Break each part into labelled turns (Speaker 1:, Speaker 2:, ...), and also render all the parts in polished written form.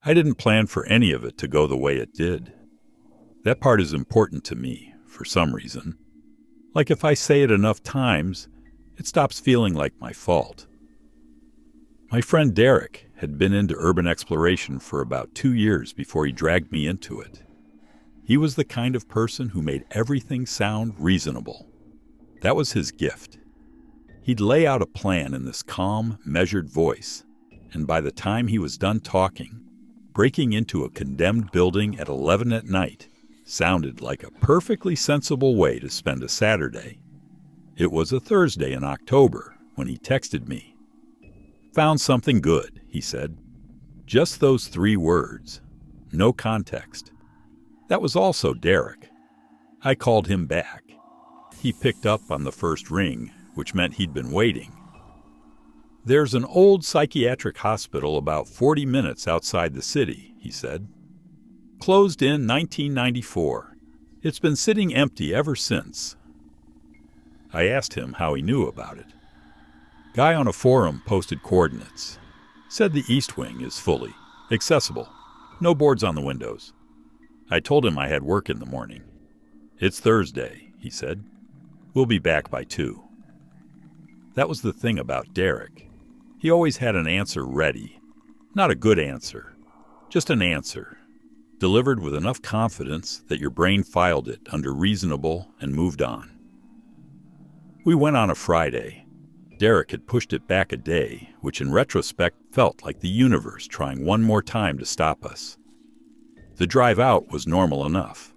Speaker 1: I didn't plan for any of it to go the way it did. That part is important to me, for some reason. Like if I say it enough times, it stops feeling like my fault. My friend Derek had been into urban exploration for about 2 years before he dragged me into it. He was the kind of person who made everything sound reasonable. That was his gift. He'd lay out a plan in this calm, measured voice, and by the time he was done talking, breaking into a condemned building at 11 at night sounded like a perfectly sensible way to spend a Saturday. It was a Thursday in October when he texted me. "Found something good," he said. Just those 3 words. No context. That was also Derek. I called him back. He picked up on the first ring, which meant he'd been waiting. "There's an old psychiatric hospital about 40 minutes outside the city," he said. "Closed in 1994. It's been sitting empty ever since." I asked him how he knew about it. Guy on a forum posted coordinates. Said the East Wing is fully accessible. No boards on the windows. I told him I had work in the morning. "It's Thursday," he said. "We'll be back by 2. That was the thing about Derek. He always had an answer ready. Not a good answer. Just an answer. Delivered with enough confidence that your brain filed it under reasonable and moved on. We went on a Friday. Derek had pushed it back a day, which in retrospect felt like the universe trying one more time to stop us. The drive out was normal enough.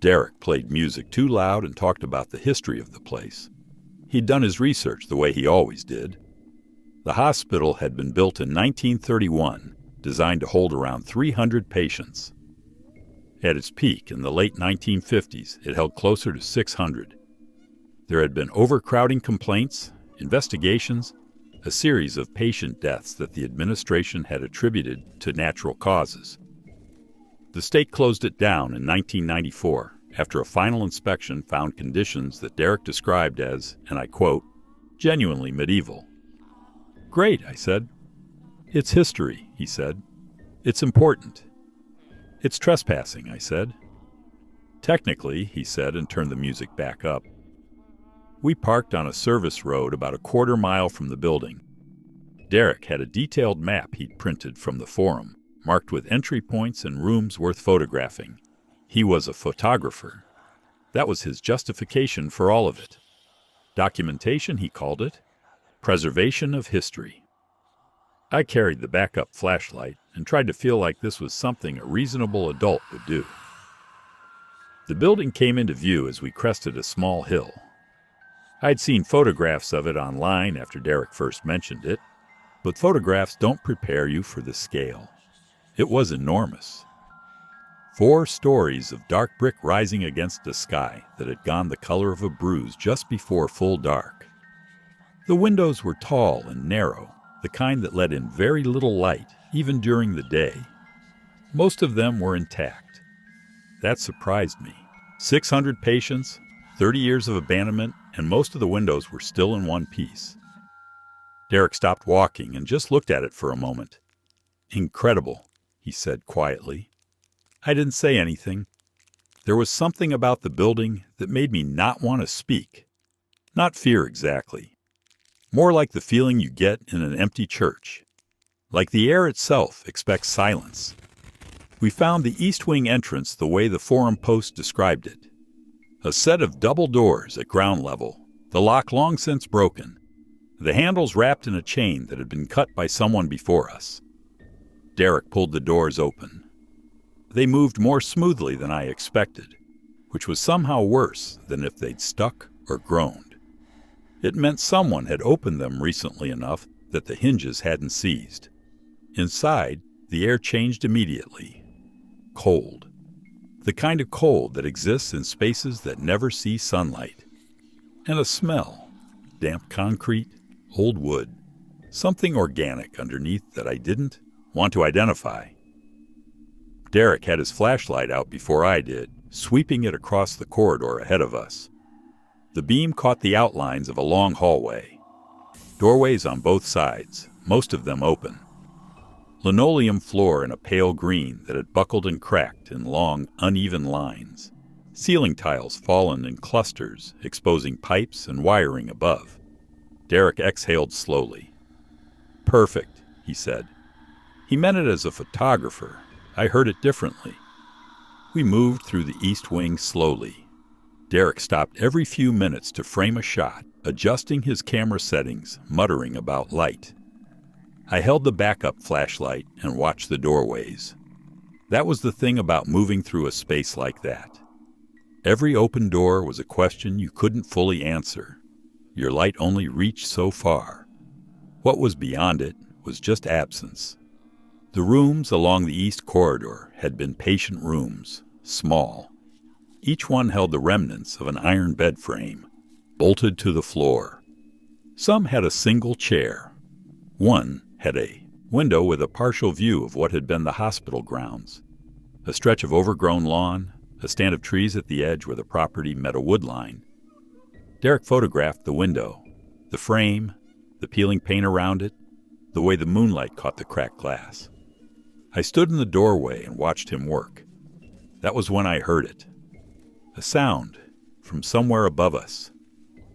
Speaker 1: Derek played music too loud and talked about the history of the place. He'd done his research the way he always did. The hospital had been built in 1931, designed to hold around 300 patients. At its peak in the late 1950s, it held closer to 600. There had been overcrowding complaints, investigations, a series of patient deaths that the administration had attributed to natural causes. The state closed it down in 1994 after a final inspection found conditions that Derek described as, and I quote, "genuinely medieval." "Great," I said. "It's history," he said. "It's important." "It's trespassing," I said. "Technically," he said and turned the music back up. We parked on a service road about a quarter mile from the building. Derek had a detailed map he'd printed from the forum, marked with entry points and rooms worth photographing. He was a photographer. That was his justification for all of it. Documentation, he called it. Preservation of history. I carried the backup flashlight and tried to feel like this was something a reasonable adult would do. The building came into view as we crested a small hill. I'd seen photographs of it online after Derek first mentioned it, but photographs don't prepare you for the scale. It was enormous. 4 stories of dark brick rising against a sky that had gone the color of a bruise just before full dark. The windows were tall and narrow, the kind that let in very little light, even during the day. Most of them were intact. That surprised me. 600 patients, 30 years of abandonment, and most of the windows were still in one piece. Derek stopped walking and just looked at it for a moment. "Incredible," he said quietly. I didn't say anything. There was something about the building that made me not want to speak. Not fear exactly. More like the feeling you get in an empty church. Like the air itself expects silence. We found the East Wing entrance the way the forum post described it. A set of double doors at ground level, the lock long since broken, the handles wrapped in a chain that had been cut by someone before us. Derek pulled the doors open. They moved more smoothly than I expected, which was somehow worse than if they'd stuck or groaned. It meant someone had opened them recently enough that the hinges hadn't seized. Inside, the air changed immediately. Cold. The kind of cold that exists in spaces that never see sunlight. And a smell. Damp concrete, old wood, something organic underneath that I didn't want to identify. Derek had his flashlight out before I did, sweeping it across the corridor ahead of us. The beam caught the outlines of a long hallway. Doorways on both sides, most of them open. Linoleum floor in a pale green that had buckled and cracked in long, uneven lines. Ceiling tiles fallen in clusters, exposing pipes and wiring above. Derek exhaled slowly. "Perfect," he said. He meant it as a photographer. I heard it differently. We moved through the east wing slowly. Derek stopped every few minutes to frame a shot, adjusting his camera settings, muttering about light. I held the backup flashlight and watched the doorways. That was the thing about moving through a space like that. Every open door was a question you couldn't fully answer. Your light only reached so far. What was beyond it was just absence. The rooms along the east corridor had been patient rooms, small. Each one held the remnants of an iron bed frame, bolted to the floor. Some had a single chair. One had a window with a partial view of what had been the hospital grounds. A stretch of overgrown lawn, a stand of trees at the edge where the property met a wood line. Derek photographed the window, the frame, the peeling paint around it, the way the moonlight caught the cracked glass. I stood in the doorway and watched him work. That was when I heard it. A sound from somewhere above us.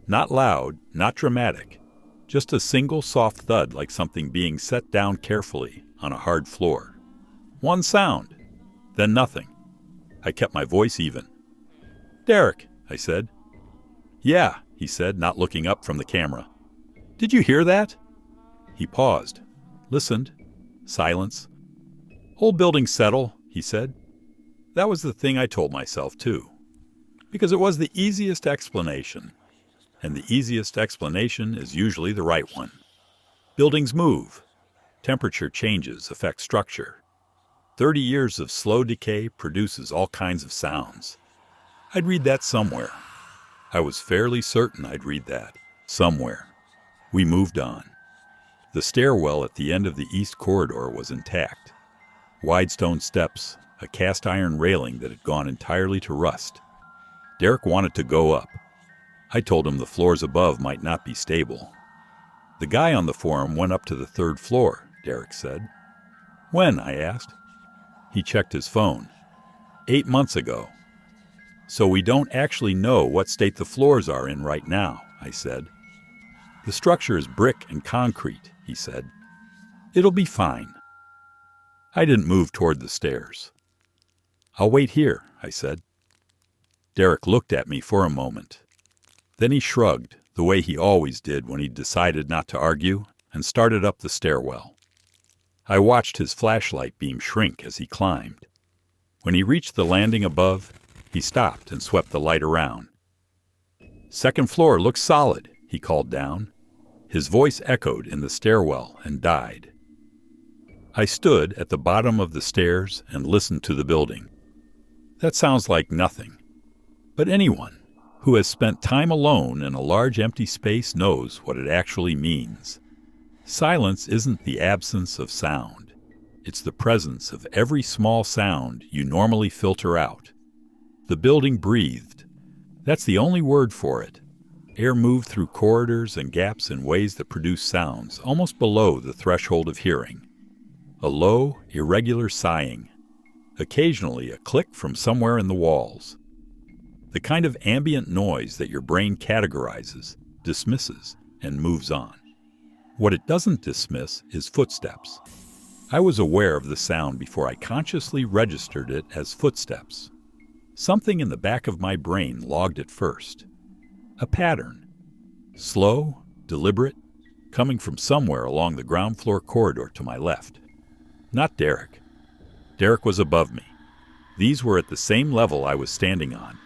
Speaker 1: Not loud, not dramatic, just a single soft thud like something being set down carefully on a hard floor. One sound, then nothing. I kept my voice even. "Derek," I said. "Yeah," he said, not looking up from the camera. "Did you hear that?" He paused, listened. Silence. "Whole building settle," he said. That was the thing I told myself, too. Because it was the easiest explanation. And the easiest explanation is usually the right one. Buildings move. Temperature changes affect structure. 30 years of slow decay produces all kinds of sounds. I'd read that somewhere. I was fairly certain I'd read that. Somewhere. We moved on. The stairwell at the end of the east corridor was intact. Wide stone steps, a cast iron railing that had gone entirely to rust. Derek wanted to go up. I told him the floors above might not be stable. "The guy on the forum went up to the 3rd floor," Derek said. "When?" I asked. He checked his phone. 8 months ago. "So we don't actually know what state the floors are in right now," I said. "The structure is brick and concrete," he said. "It'll be fine." I didn't move toward the stairs. "I'll wait here," I said. Derek looked at me for a moment. Then he shrugged, the way he always did when he decided not to argue, and started up the stairwell. I watched his flashlight beam shrink as he climbed. When he reached the landing above, he stopped and swept the light around. "2nd floor looks solid," he called down. His voice echoed in the stairwell and died. I stood at the bottom of the stairs and listened to the building. That sounds like nothing. But anyone who has spent time alone in a large empty space knows what it actually means. Silence isn't the absence of sound. It's the presence of every small sound you normally filter out. The building breathed. That's the only word for it. Air moved through corridors and gaps in ways that produce sounds almost below the threshold of hearing. A low, irregular sighing. Occasionally a click from somewhere in the walls. The kind of ambient noise that your brain categorizes, dismisses, and moves on. What it doesn't dismiss is footsteps. I was aware of the sound before I consciously registered it as footsteps. Something in the back of my brain logged it first. A pattern. Slow, deliberate, coming from somewhere along the ground floor corridor to my left. Not Derek. Derek was above me. These were at the same level I was standing on.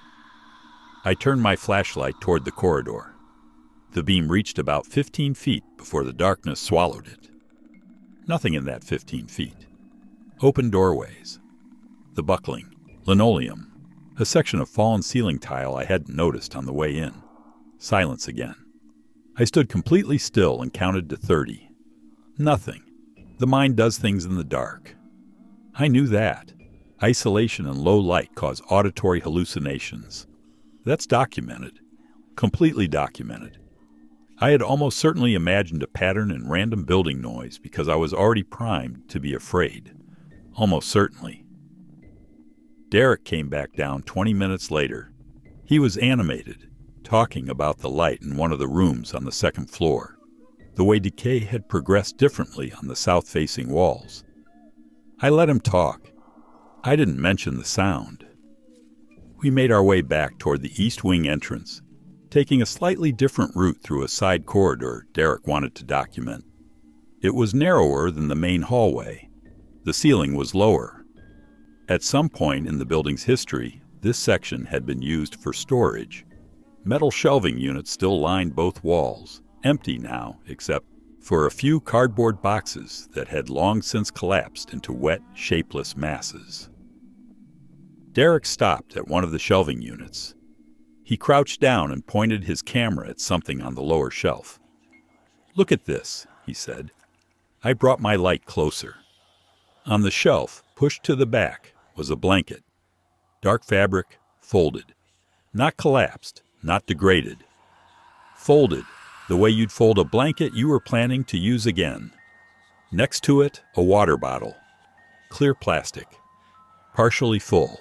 Speaker 1: I turned my flashlight toward the corridor. The beam reached about 15 feet before the darkness swallowed it. Nothing in that 15 feet. Open doorways. The buckling. Linoleum. A section of fallen ceiling tile I hadn't noticed on the way in. Silence again. I stood completely still and counted to 30. Nothing. The mind does things in the dark. I knew that. Isolation and low light cause auditory hallucinations. That's documented. Completely documented. I had almost certainly imagined a pattern in random building noise because I was already primed to be afraid. Almost certainly. Derek came back down 20 minutes later. He was animated, talking about the light in one of the rooms on the second floor, the way decay had progressed differently on the south-facing walls. I let him talk. I didn't mention the sound. We made our way back toward the east wing entrance, taking a slightly different route through a side corridor Derek wanted to document. It was narrower than the main hallway. The ceiling was lower. At some point in the building's history, this section had been used for storage. Metal shelving units still lined both walls, empty now except for a few cardboard boxes that had long since collapsed into wet, shapeless masses. Derek stopped at one of the shelving units. He crouched down and pointed his camera at something on the lower shelf. "Look at this," he said. I brought my light closer. On the shelf, pushed to the back, was a blanket. Dark fabric, folded. Not collapsed, not degraded. Folded, the way you'd fold a blanket you were planning to use again. Next to it, a water bottle. Clear plastic. Partially full.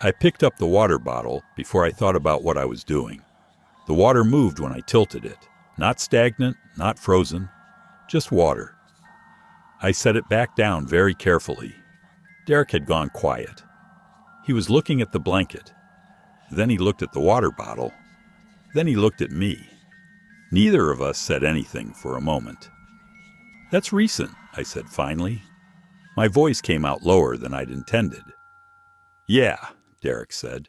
Speaker 1: I picked up the water bottle before I thought about what I was doing. The water moved when I tilted it. Not stagnant, not frozen, just water. I set it back down very carefully. Derek had gone quiet. He was looking at the blanket. Then he looked at the water bottle. Then he looked at me. Neither of us said anything for a moment. "That's recent," I said finally. My voice came out lower than I'd intended. "Yeah," Derek said.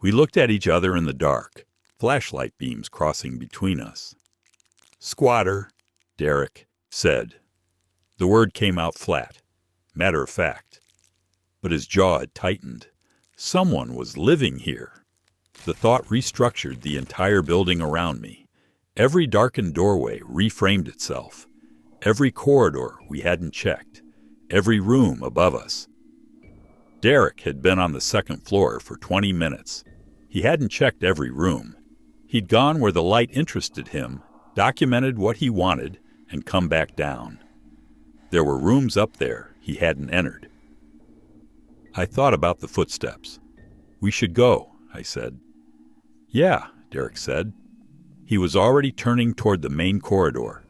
Speaker 1: We looked at each other in the dark, flashlight beams crossing between us. "Squatter," Derek said. The word came out flat, matter of fact. But his jaw had tightened. Someone was living here. The thought restructured the entire building around me. Every darkened doorway reframed itself. Every corridor we hadn't checked. Every room above us. Derek had been on the second floor for 20 minutes. He hadn't checked every room. He'd gone where the light interested him, documented what he wanted, and come back down. There were rooms up there he hadn't entered. I thought about the footsteps. "We should go," I said. "Yeah," Derek said. He was already turning toward the main corridor.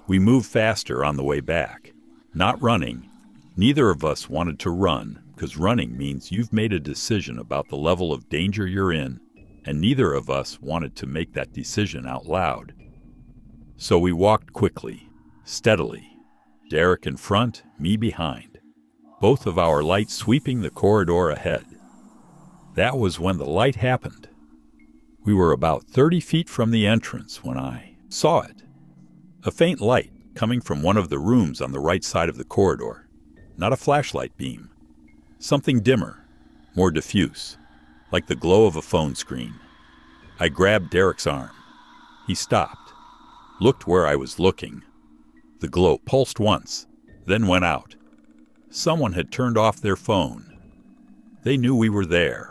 Speaker 1: We moved faster on the way back. Not running. Neither of us wanted to run, because running means you've made a decision about the level of danger you're in, and neither of us wanted to make that decision out loud. So we walked quickly, steadily. Derek in front, me behind. Both of our lights sweeping the corridor ahead. That was when the light happened. We were about 30 feet from the entrance when I saw it. A faint light coming from one of the rooms on the right side of the corridor. Not a flashlight beam. Something dimmer, more diffuse, like the glow of a phone screen. I grabbed Derek's arm. He stopped, looked where I was looking. The glow pulsed once, then went out. Someone had turned off their phone. They knew we were there.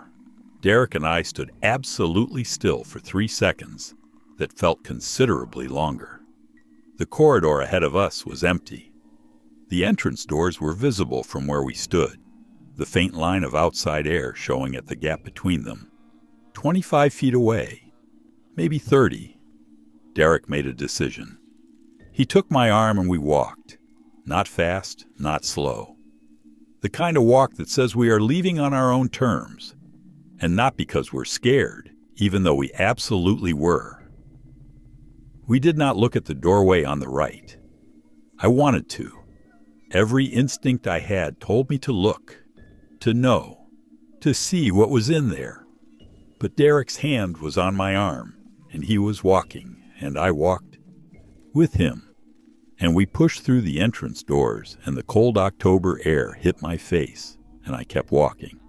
Speaker 1: Derek and I stood absolutely still for 3 seconds that felt considerably longer. The corridor ahead of us was empty. The entrance doors were visible from where we stood, the faint line of outside air showing at the gap between them. 25 feet away, maybe 30. Derek made a decision. He took my arm and we walked. Not fast, not slow. The kind of walk that says we are leaving on our own terms. And not because we're scared, even though we absolutely were. We did not look at the doorway on the right. I wanted to. Every instinct I had told me to look, to know, to see what was in there. But Derek's hand was on my arm, and he was walking, and I walked with him. And we pushed through the entrance doors, and the cold October air hit my face, and I kept walking.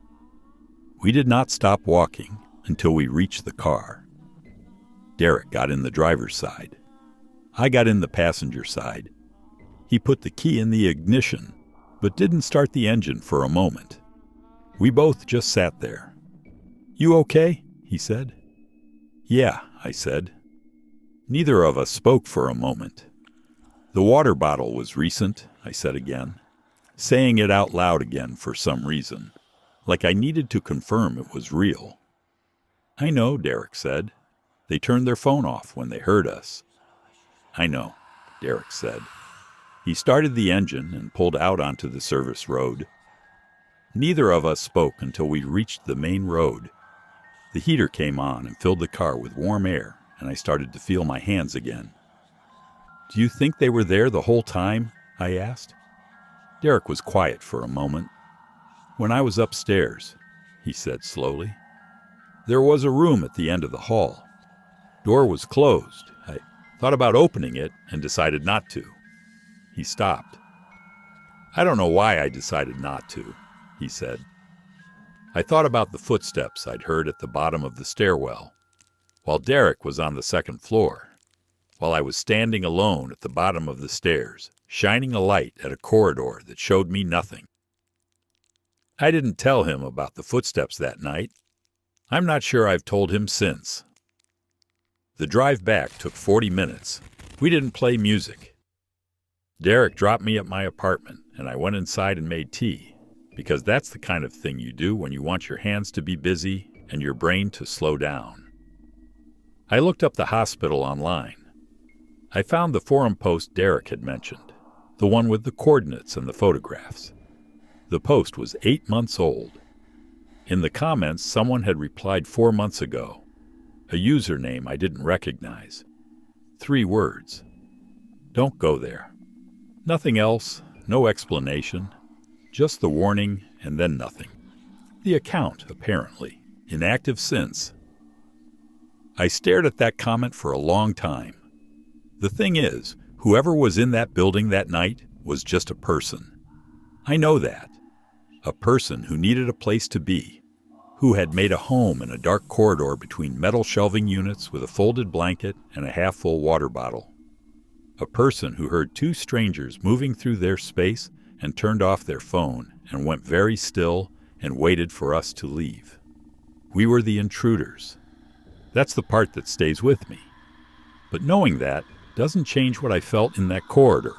Speaker 1: We did not stop walking until we reached the car. Derek got in the driver's side. I got in the passenger side. He put the key in the ignition, but didn't start the engine for a moment. We both just sat there. "You okay?" he said. "Yeah," I said. Neither of us spoke for a moment. The water bottle was recent, I said again, saying it out loud again for some reason, like I needed to confirm it was real. I know, Derek said. They turned their phone off when they heard us. I know, Derek said. He started the engine and pulled out onto the service road. Neither of us spoke until we reached the main road. The heater came on and filled the car with warm air, and I started to feel my hands again. Do you think they were there the whole time? I asked. Derek was quiet for a moment. When I was upstairs, he said slowly. There was a room at the end of the hall. Door was closed. I thought about opening it and decided not to. He stopped. I don't know why I decided not to, he said. I thought about the footsteps I'd heard at the bottom of the stairwell, while Derek was on the second floor, while I was standing alone at the bottom of the stairs, shining a light at a corridor that showed me nothing. I didn't tell him about the footsteps that night. I'm not sure I've told him since. The drive back took 40 minutes. We didn't play music. Derek dropped me at my apartment, and I went inside and made tea, because that's the kind of thing you do when you want your hands to be busy and your brain to slow down. I looked up the hospital online. I found the forum post Derek had mentioned, the one with the coordinates and the photographs. The post was 8 months old. In the comments, someone had replied 4 months ago, a username I didn't recognize. 3 words. Don't go there. Nothing else, no explanation, just the warning and then nothing. The account, apparently, inactive since. I stared at that comment for a long time. The thing is, whoever was in that building that night was just a person. I know that. A person who needed a place to be, who had made a home in a dark corridor between metal shelving units with a folded blanket and a half-full water bottle. A person who heard 2 strangers moving through their space and turned off their phone and went very still and waited for us to leave. We were the intruders. That's the part that stays with me. But knowing that doesn't change what I felt in that corridor.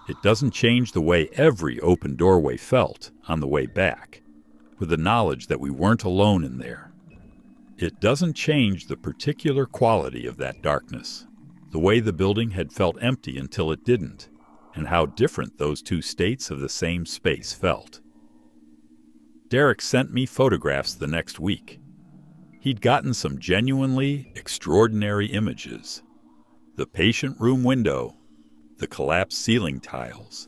Speaker 1: It doesn't change the way every open doorway felt on the way back, with the knowledge that we weren't alone in there. It doesn't change the particular quality of that darkness, the way the building had felt empty until it didn't, and how different those 2 states of the same space felt. Derek sent me photographs the next week. He'd gotten some genuinely extraordinary images. The patient room window, the collapsed ceiling tiles,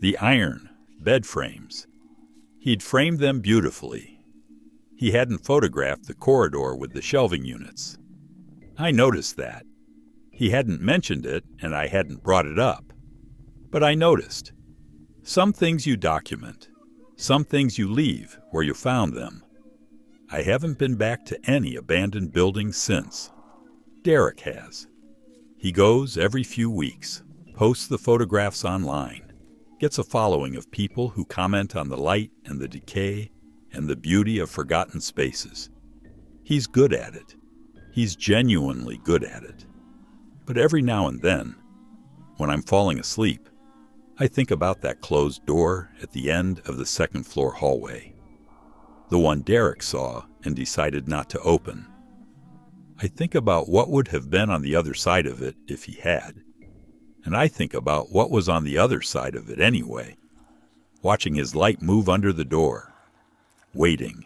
Speaker 1: the iron bed frames. He'd framed them beautifully. He hadn't photographed the corridor with the shelving units. I noticed that. He hadn't mentioned it, and I hadn't brought it up. But I noticed. Some things you document. Some things you leave where you found them. I haven't been back to any abandoned building since. Derek has. He goes every few weeks, posts the photographs online, gets a following of people who comment on the light and the decay and the beauty of forgotten spaces. He's good at it. He's genuinely good at it. But every now and then, when I'm falling asleep, I think about that closed door at the end of the second floor hallway, the one Derek saw and decided not to open. I think about what would have been on the other side of it if he had. And I think about what was on the other side of it anyway, watching his light move under the door, waiting,